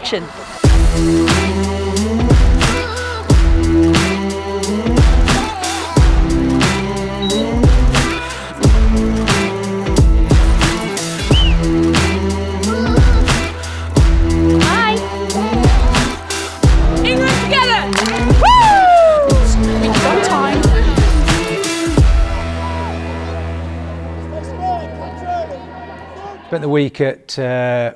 action. Spent the week at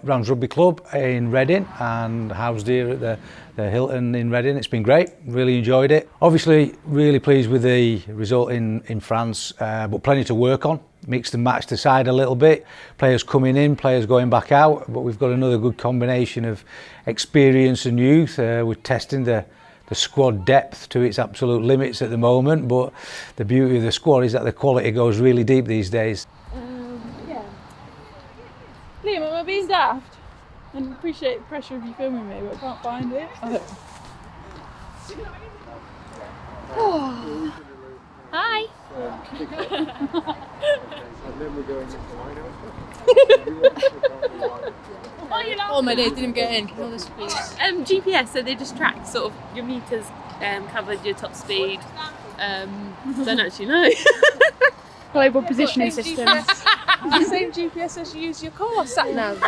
Rams Rugby Club in Reading and housed here at the Hilton in Reading. It's been great, really enjoyed it. Obviously really pleased with the result in France, but plenty to work on. Mixed and matched the side a little bit. Players coming in, players going back out, but we've got another good combination of experience and youth. We're testing the squad depth to its absolute limits at the moment, but the beauty of the squad is that the quality goes really deep these days. Liam, am I being daft? And appreciate the pressure of you filming me, but I can't find it. Oh. Hi. Oh my days, didn't get in. All this GPS, so they just track sort of your meters covered, your top speed. Don't actually know. global positioning system. The same GPS as you use your car sat nav.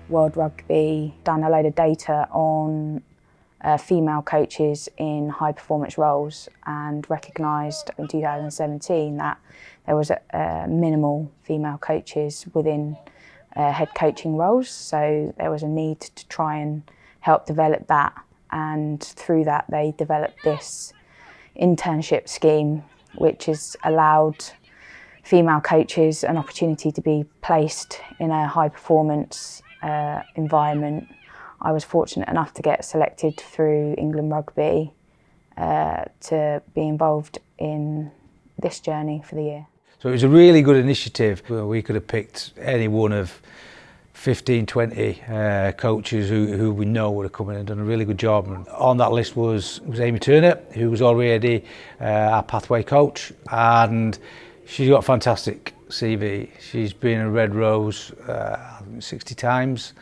World Rugby done a load of data on female coaches in high performance roles and recognised in 2017 that there was minimal female coaches within head coaching roles, so there was a need to try and help develop that, and through that they developed this internship scheme which has allowed female coaches an opportunity to be placed in a high performance environment. I was fortunate enough to get selected through England Rugby to be involved in this journey for the year. So it was a really good initiative. We could have picked any one of 15, 20 coaches who we know would have come in and done a really good job. And on that list was Amy Turner, who was already our pathway coach, and she's got a fantastic CV. She's been a Red Rose 60 times.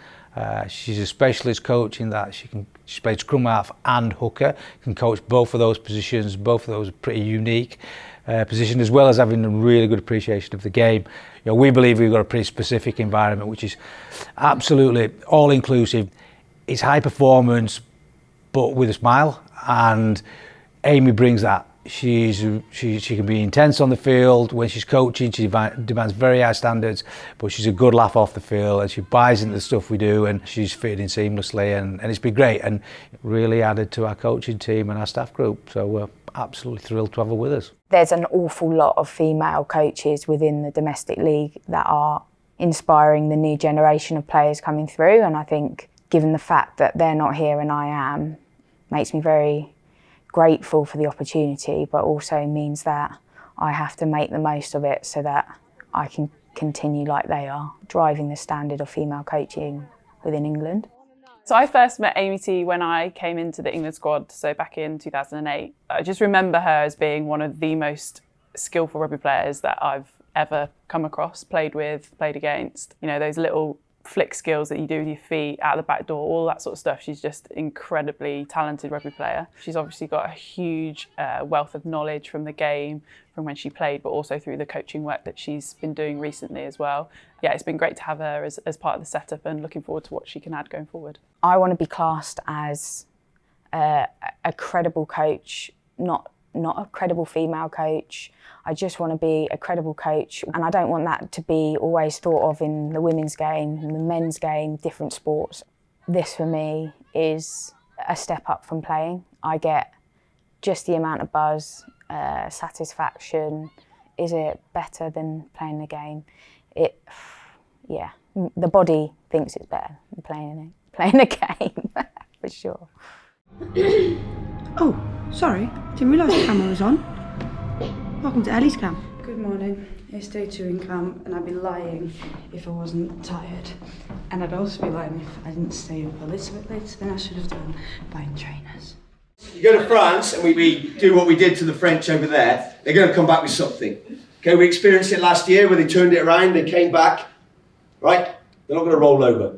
She's a specialist coach in that she's played scrum half and hooker, can coach both of those positions. Both of those are pretty unique positions, as well as having a really good appreciation of the game. You know, we believe we've got a pretty specific environment which is absolutely all inclusive. It's high performance but with a smile, and Amy brings that. She can be intense on the field. When she's coaching, she demands very high standards, but she's a good laugh off the field, and she buys into the stuff we do, and she's fitted in seamlessly, and it's been great and really added to our coaching team and our staff group. So we're absolutely thrilled to have her with us. There's an awful lot of female coaches within the domestic league that are inspiring the new generation of players coming through, and I think given the fact that they're not here and I am, makes me very grateful for the opportunity, but also means that I have to make the most of it so that I can continue like they are, driving the standard of female coaching within England. So I first met Amy T when I came into the England squad, so back in 2008. I just remember her as being one of the most skillful rugby players that I've ever come across, played with, played against. You know, those little flick skills that you do with your feet out the back door, all that sort of stuff. She's just an incredibly talented rugby player. She's obviously got a huge wealth of knowledge from the game, from when she played, but also through the coaching work that she's been doing recently as well. Yeah, it's been great to have her as part of the setup, and looking forward to what she can add going forward. I want to be classed as a credible coach, not a credible female coach. I just want to be a credible coach, and I don't want that to be always thought of in the women's game, in the men's game, different sports. This for me is a step up from playing. I get just the amount of buzz, satisfaction. Is it better than playing the game? Yeah, the body thinks it's better than playing a game, for sure. Oh, sorry, didn't realise the camera was on. Welcome to Ellie's camp. Good morning, it's day 2 in camp, and I'd be lying if I wasn't tired. And I'd also be lying if I didn't stay up a little bit later than I should have done buying trainers. You go to France and we do what we did to the French over there, they're going to come back with something. Okay, we experienced it last year where they turned it around, they came back right? They're not going to roll over.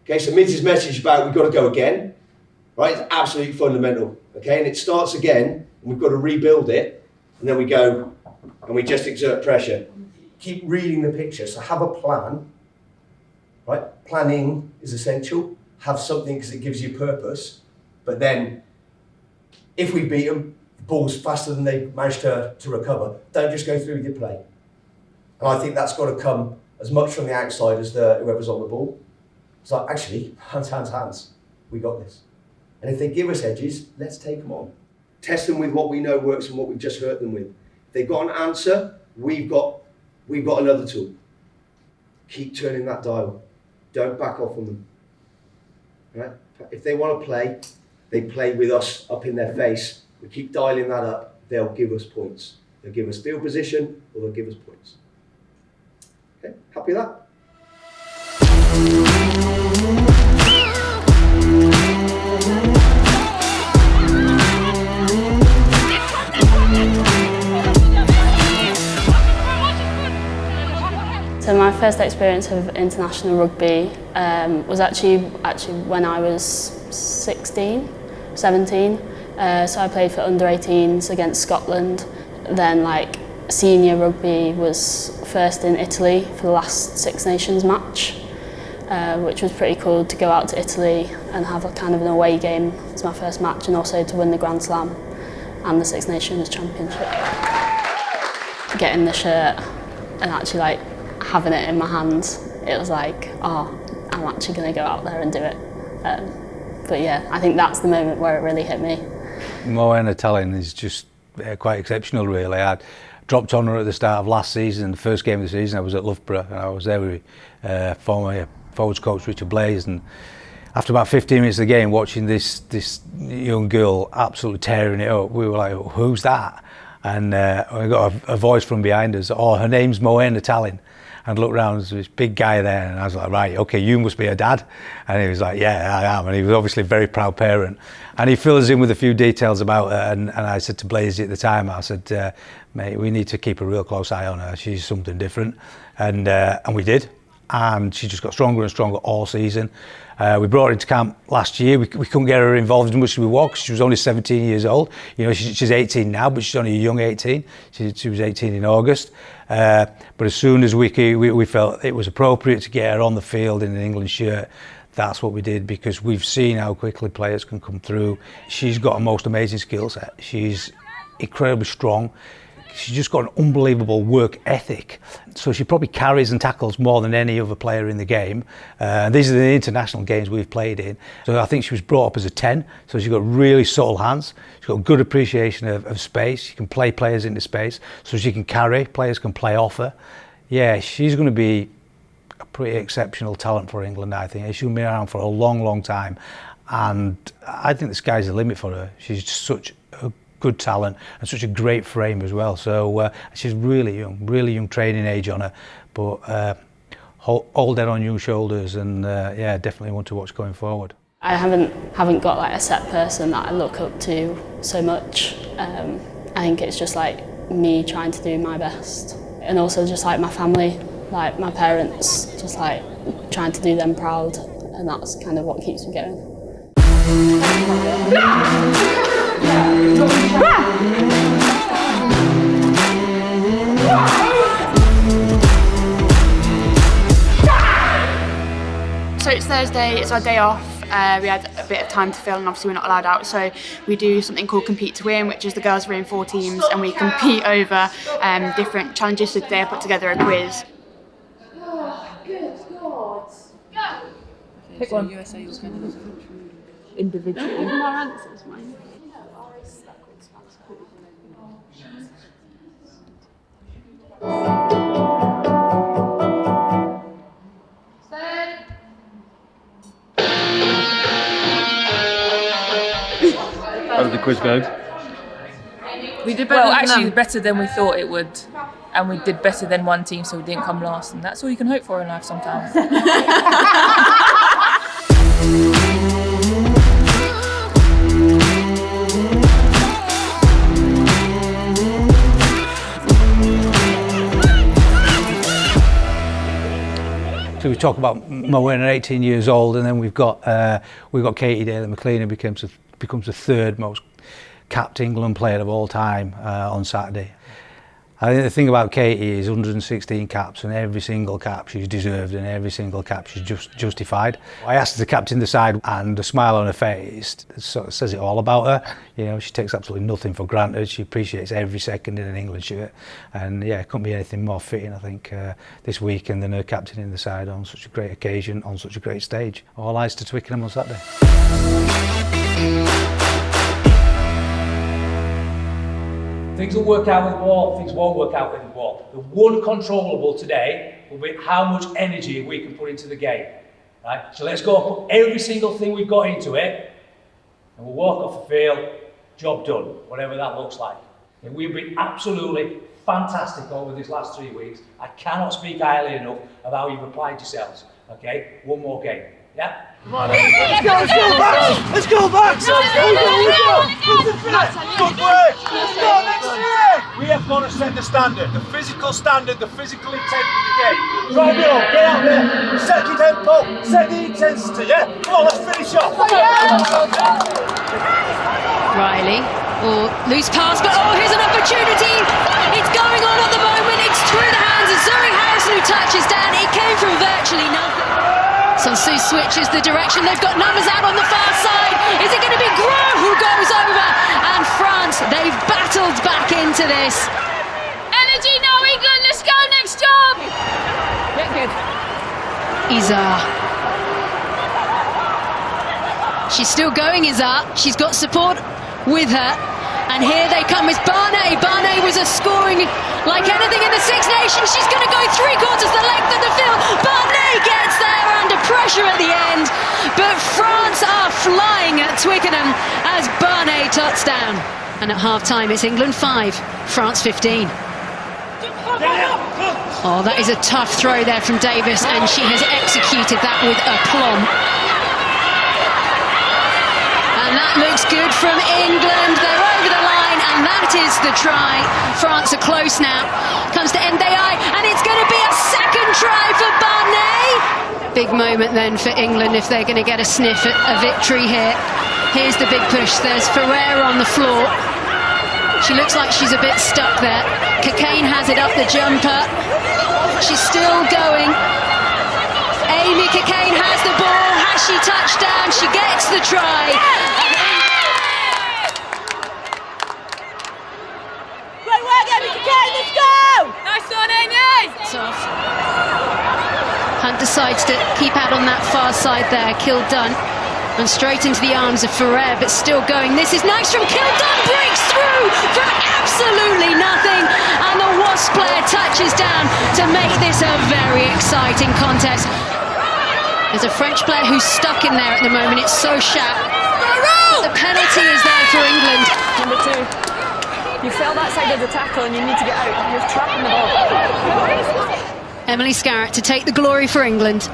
Okay, so Miz's message about we've got to go again, right? It's absolutely fundamental. Okay, and it starts again, and we've got to rebuild it, and then we go and we just exert pressure. Keep reading the picture. So have a plan, right? Planning is essential. Have something because it gives you purpose. But then, if we beat them, the ball's faster than they managed to recover. Don't just go through with your play. And I think that's got to come as much from the outside as whoever's on the ball. It's like, actually, hands, hands, hands. We got this. And if they give us edges, let's take them on. Test them with what we know works and what we've just hurt them with. If they've got an answer, we've got another tool. Keep turning that dial. Don't back off on them. Right? If they want to play, they play with us up in their face. We keep dialing that up, they'll give us points. They'll give us field position or they'll give us points. Okay, happy with that? So my first experience of international rugby was actually when I was 16, 17. So I played for under-18s against Scotland. Then like senior rugby was first in Italy for the last Six Nations match, which was pretty cool to go out to Italy and have a kind of an away game as my first match, and also to win the Grand Slam and the Six Nations Championship. Getting the shirt and actually like having it in my hands, it was like, oh, I'm actually going to go out there and do it. But yeah, I think that's the moment where it really hit me. MORWENNA talent is just quite exceptional, really. I dropped on her at the start of last season. The first game of the season I was at Loughborough, and I was there with former forwards coach Richard Blaze, and after about 15 minutes of the game, watching this young girl absolutely tearing it up, we were like, who's that? And we got a voice from behind us, oh, her name's MORWENNA Tallinn. And looked around, there's this big guy there, and I was like, right, okay, you must be her dad. And he was like, yeah, I am. And he was obviously a very proud parent. And he fills us in with a few details about her, and I said to Blaze at the time, I said, mate, we need to keep a real close eye on her. She's something different. And we did. And she just got stronger and stronger all season. We brought her into camp last year. We couldn't get her involved as much as we wanted because she was only 17 years old. You know, she's 18 now, but she's only a young 18. She was 18 in August. But as soon as we felt it was appropriate to get her on the field in an England shirt, that's what we did, because we've seen how quickly players can come through. She's got a most amazing skill set. She's incredibly strong. She's just got an unbelievable work ethic. So she probably carries and tackles more than any other player in the game. These are the international games we've played in. So I think she was brought up as a 10. So she's got really subtle hands. She's got good appreciation of space. She can play players into space. So she can carry, players can play off her. Yeah, she's going to be a pretty exceptional talent for England, I think. She's going to be around for a long, long time. And I think the sky's the limit for her. She's such a good talent and such a great frame as well. So she's really young training age on her, but all dead on young shoulders, and yeah, definitely one to watch going forward. I haven't got like a set person that I look up to so much. I think it's just like me trying to do my best, and also just like my family, like my parents, just like trying to do them proud, and that's kind of what keeps me going. So it's Thursday, it's our day off. We had a bit of time to fill, and obviously we're not allowed out, so we do something called Compete to Win, which is the girls are in 4 teams and we compete over different challenges. So today I put together a quiz. Oh, good God. Go! Pick one. USA or Canada? Individual. Don't give them our answers, mine. How did the quiz go? We did better better than we thought it would, and we did better than one team, so we didn't come last, and that's all you can hope for in life sometimes. So we talk about MORWENNA, 18 years old, and then we've got Katy McLean, who becomes the third most capped England player of all time on Saturday. I think the thing about Katy is 116 caps, and every single cap she's deserved and every single cap she's justified. I asked her to captain the side, and the smile on her face sort of says it all about her. You know, she takes absolutely nothing for granted. She appreciates every second in an England shirt, and yeah, it couldn't be anything more fitting, I think, this weekend than her captaining the side on such a great occasion, on such a great stage. All eyes to Twickenham on Saturday. Things will work out with the ball, things won't work out with the ball. The one controllable today will be how much energy we can put into the game. Right? So let's go and put every single thing we've got into it, and we'll walk off the field, job done, whatever that looks like. And we've been absolutely fantastic over these last 3 weeks. I cannot speak highly enough of how you've applied yourselves. Okay, one more game. Yeah? Come on, let's go back! Let's go back! Good work! We have got to set the standard, the physical standard, the physical intent of the game. Drive it on, get out there, set the tempo, set the intensity, yeah? Come on, let's finish off! Riley, or loose pass, but oh, here's an opportunity! It's going on at the moment, it's through the hands of Zoe Harrison who touches down. It came from virtually nothing. Sansu switches the direction, they've got numbers out on the far side. Is it going to be Gros who goes over? And France, they've battled back into this. Energy now, England, let's go, next job! Get good. Izar. She's still going, Izar. She's got support with her. And here they come with Barnet. Barnet was a scoring like anything in the Six Nations. She's going to go 3/4 the length of the field. Barnet gets there under pressure at the end. But France are flying at Twickenham as Barnet tots down. And at half-time, it's England 5, France 15. Oh, that is a tough throw there from Davis, and she has executed that with aplomb. And that looks good from England. They're over the line, and that is the try. France are close now. Comes to Ndiaye, and it's going to be a second try for Barnet. Big moment then for England if they're going to get a sniff at a victory here. Here's the big push. There's Ferreira on the floor. She looks like she's a bit stuck there. Cockayne has it up the jumper. She's still going. Amy Cockayne has the ball. Has she touched down? She gets the try. Great work, Amy Cockayne, let's go! Nice one, Amy! Off. Hunt decides to keep out on that far side there. Kildunn. And straight into the arms of Ferrer, but still going. This is nice from Kildunn, breaks through from absolutely nothing. And the Wasp player touches down to make this a very exciting contest. There's a French player who's stuck in there at the moment. It's so sharp. The penalty is there for England. Number 2. You fail that side of the tackle and you need to get out. You're trapping the ball. Emily Scarratt to take the glory for England.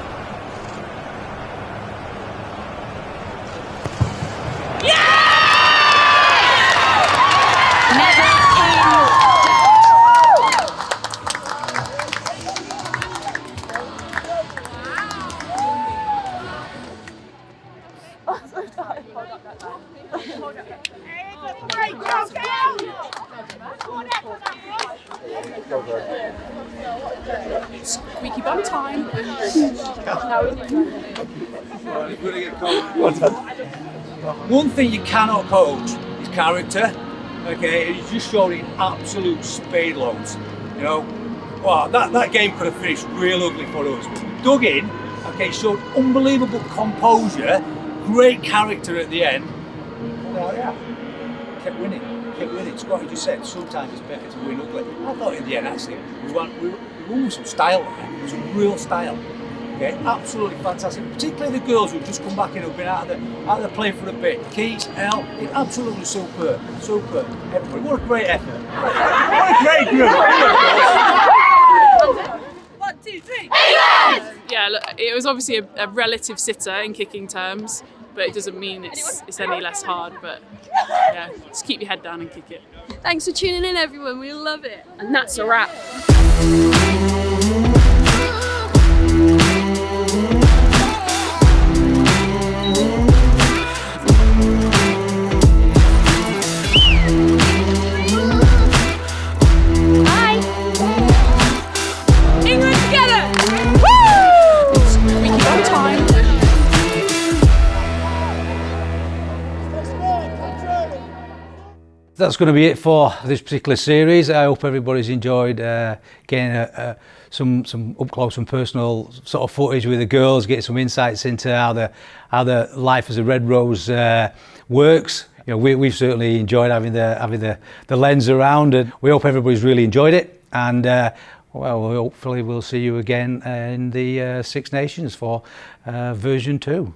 Squeaky bum time. One thing you cannot coach is character. Okay, he's just showed it absolute spade loads. You know, wow, that game could have finished real ugly for us. We dug in, okay, showed unbelievable composure, great character at the end. Well, yeah, kept winning. Scotty just said sometimes it's better to win ugly. I thought in the end actually we won with some style there, some real style. Okay, absolutely fantastic. Particularly the girls who've just come back in, who've been out of the play for a bit. Keith, Elle, absolutely superb. Everybody, what a great effort. What a great group. 1, 2, 3. Yeah, look, it was obviously a relative sitter in kicking terms, but it doesn't mean it's any less hard. But yeah, just keep your head down and kick it. Thanks for tuning in, everyone. We love it. And that's a wrap. That's going to be it for this particular series. I hope everybody's enjoyed getting some up close and personal sort of footage with the girls, getting some insights into how the life as a Red Rose works. You know, we've certainly enjoyed having the lens around, and we hope everybody's really enjoyed it. And well, hopefully we'll see you again in the Six Nations for version 2.